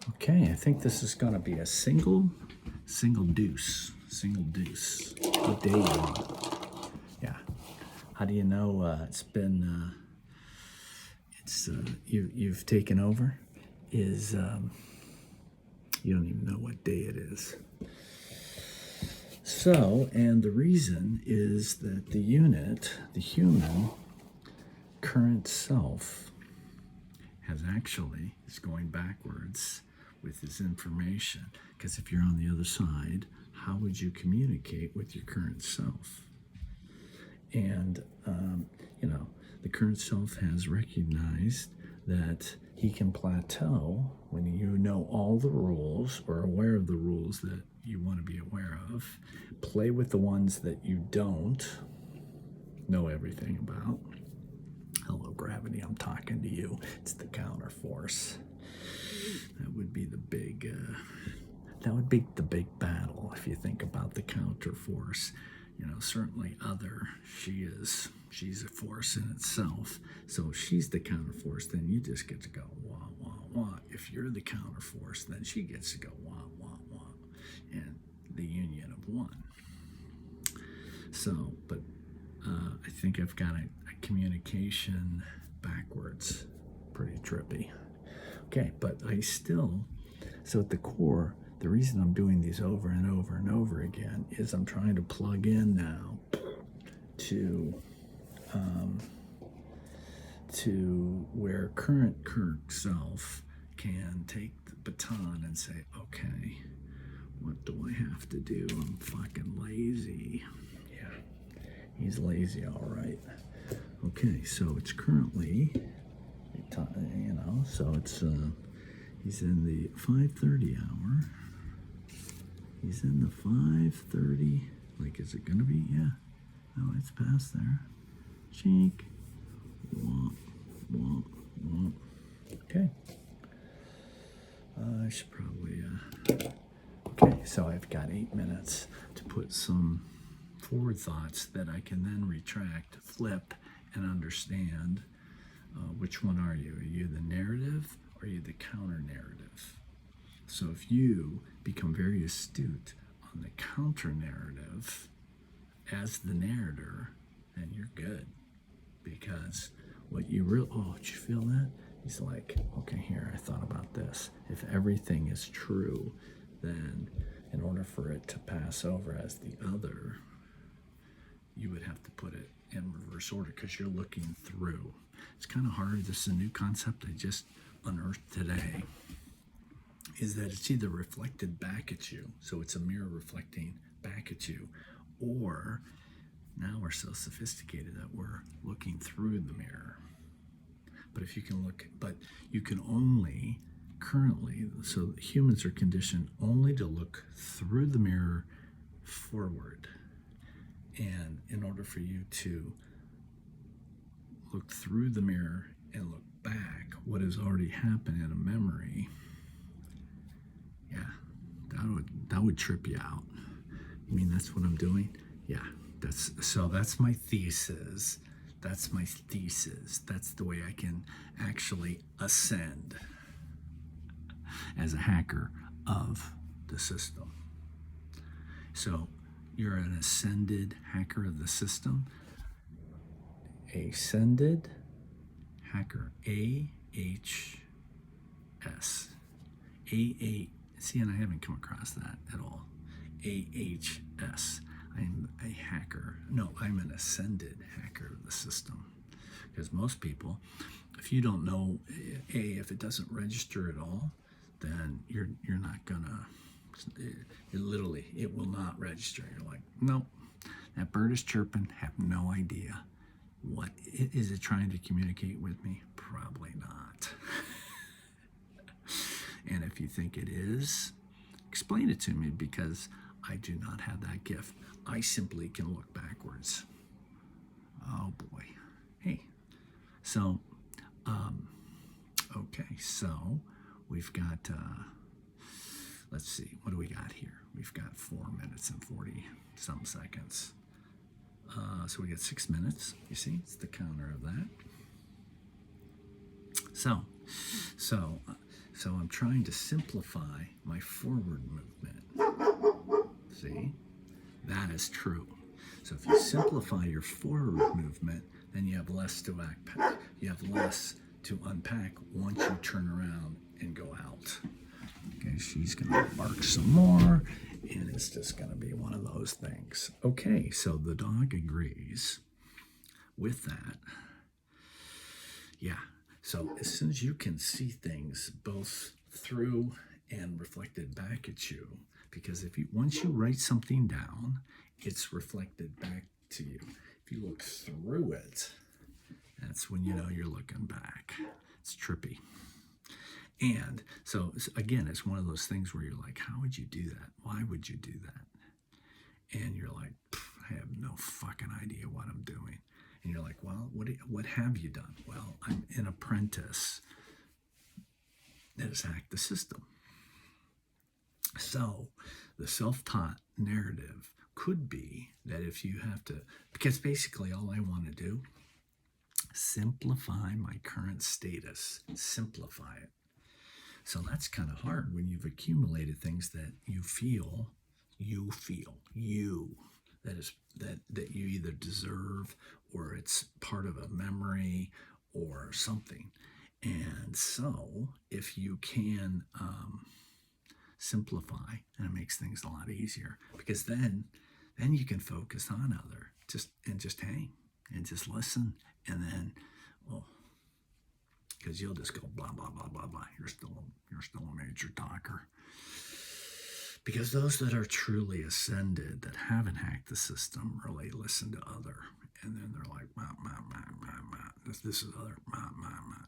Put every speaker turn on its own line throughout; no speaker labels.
Okay, I think this is going to be a single deuce. What day you on? Yeah. How do you know it's been? You've taken over. Is You don't even know what day it is. So, and the reason is that the unit, the human current self, is going backwards with his information. Because if you're on the other side, how would you communicate with your current self? And, the current self has recognized that he can plateau when you know all the rules or aware of the rules that you want to be aware of, play with the ones that you don't know everything about. Hello, gravity, I'm talking to you. It's the counterforce. That would be the big battle if you think about the counterforce. Certainly she's a force in itself. So if she's the counterforce, then you just get to go wah, wah, wah. If you're the counterforce, then she gets to go wah, wah, wah. And the union of one. So, but I think I've got a communication backwards. Pretty trippy. Okay, but so at the core, the reason I'm doing these over and over and over again is I'm trying to plug in now to where current Kirk self can take the baton and say, okay, what do I have to do? I'm fucking lazy. Yeah, he's lazy, all right. Okay, so it's currently, so it's, he's in the 5:30 hour. He's in the 5:30, is it gonna be? Yeah. No, it's past there. Chink. Womp, womp, womp. Okay. I should probably, okay, so I've got 8 minutes to put some forward thoughts that I can then retract, flip, and understand. Which one are you? Are you the narrative or are you the counter narrative? So if you become very astute on the counter narrative as the narrator, then you're good. Because what you did you feel that? He's like, okay, here, I thought about this. If everything is true, then in order for it to pass over as the other, you would have to put it in reverse order because you're looking through. It's kind of hard. This is a new concept I just unearthed today, is that it's either reflected back at you, so it's a mirror reflecting back at you, or now we're so sophisticated that we're looking through the mirror. But you can only currently, so humans are conditioned only to look through the mirror forward. And in order for you to look through the mirror and look back, what has already happened in a memory, yeah, that would trip you out. You mean that's what I'm doing? Yeah, that's my thesis. That's my thesis. That's the way I can actually ascend as a hacker of the system. So you're an ascended hacker of the system. Ascended hacker. AHS. See, and I haven't come across that at all. AHS. I'm a hacker. No, I'm an ascended hacker of the system. Because most people, if you don't know, if it doesn't register at all, then you're not gonna. It will not register. You're like, nope, that bird is chirping. Have no idea. What is it trying to communicate with me? Probably not. And if you think it is, explain it to me, because I do not have that gift. I simply can look backwards. Oh boy. Hey. So, okay, so we've got, let's see, what do we got here? We've got 4 minutes and 40 some seconds. So we got 6 minutes. You see, it's the counter of that. So So I'm trying to simplify my forward movement. See? That is true. So if you simplify your forward movement, then you have less to unpack. You have less to unpack once you turn around and go out. Okay, she's gonna bark some more, and it's just gonna be one of those things. Okay, so the dog agrees with that. Yeah, so as soon as you can see things both through and reflected back at you, because once you write something down, it's reflected back to you. If you look through it, that's when you know you're looking back. It's trippy. And so again, it's one of those things where you're like, how would you do that? Why would you do that? And you're like, I have no fucking idea what I'm doing. And you're like, well, what have you done? Well, I'm an apprentice that has hacked the system. So the self-taught narrative could be that if you have to, because basically all I want to do, simplify my current status, simplify it. So that's kind of hard when you've accumulated things that you feel, that you either deserve, or it's part of a memory or something. And so if you can simplify, and it makes things a lot easier, because then you can focus on other, just hang and just listen, and then, well, because you'll just go blah blah blah blah blah. You're still a major talker. Because those that are truly ascended, that haven't hacked the system, really listen to other, and then they're like, ma ma ma ma ma. This is other ma ma ma.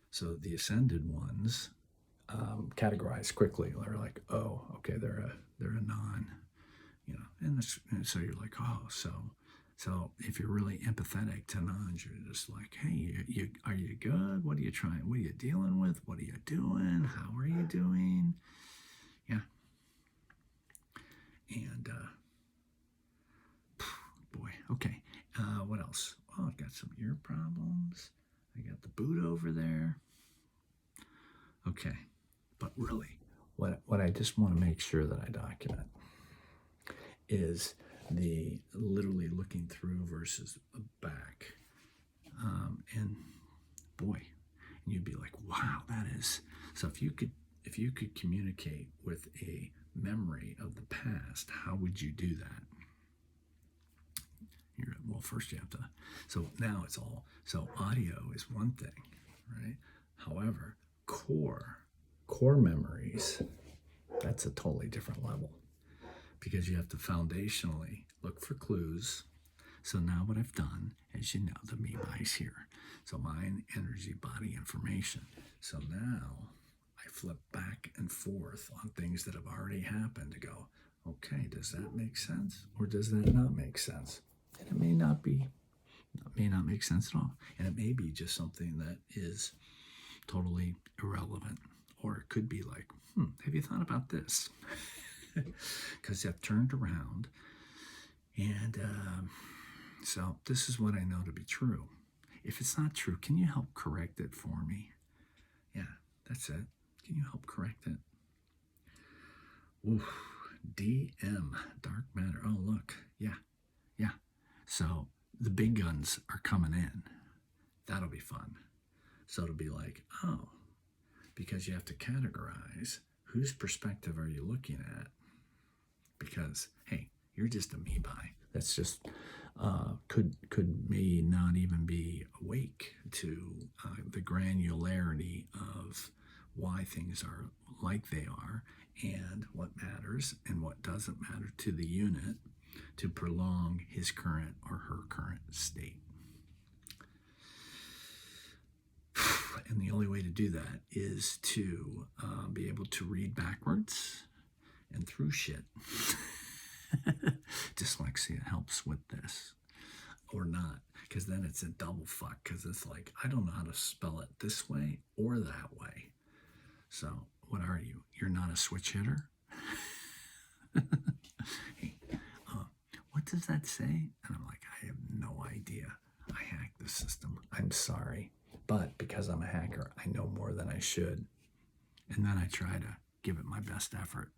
So the ascended ones categorize quickly. They're like, oh, okay, they're a non, and so you're like, oh, so if you're really empathetic to nons, you're just like, hey, are you good? What are you trying? What are you dealing with? What are you doing? How are you doing? Yeah. And boy, okay. What else? Oh, I've got some ear problems. I got the boot over there. Okay, but really, what I just want to make sure that I document is the literally looking through versus back. And boy, and you'd be like, wow, that is. So if you could communicate with a memory of the past, how would you do that? Well, first you have to. So now it's all. So audio is one thing, right? However, core memories, that's a totally different level, because you have to foundationally look for clues. So now what I've done, as you know, the me bias here. So mind, energy, body, information. So now I flip back and forth on things that have already happened to go, okay, does that make sense? Or does that not make sense? And it may not make sense at all. And it may be just something that is totally irrelevant. Or it could be like, have you thought about this? Because I've turned around, and so this is what I know to be true. If it's not true, can you help correct it for me? Yeah, that's it. Can you help correct it? Oof, DM, dark matter. Oh, look. Yeah. So the big guns are coming in. That'll be fun. So it'll be like, oh, because you have to categorize whose perspective are you looking at? Because, hey, you're just a me by. That's just could may not even be awake to the granularity of why things are like they are, and what matters and what doesn't matter to the unit to prolong his current or her current state. And the only way to do that is to be able to read backwards and through shit. Dyslexia helps with this, or not, because then it's a double fuck, because it's like, I don't know how to spell it this way or that way. So what are you? You're not a switch hitter? Hey, what does that say? And I'm like, I have no idea. I hacked the system. I'm sorry. But because I'm a hacker, I know more than I should. and then I try to give it my best effort.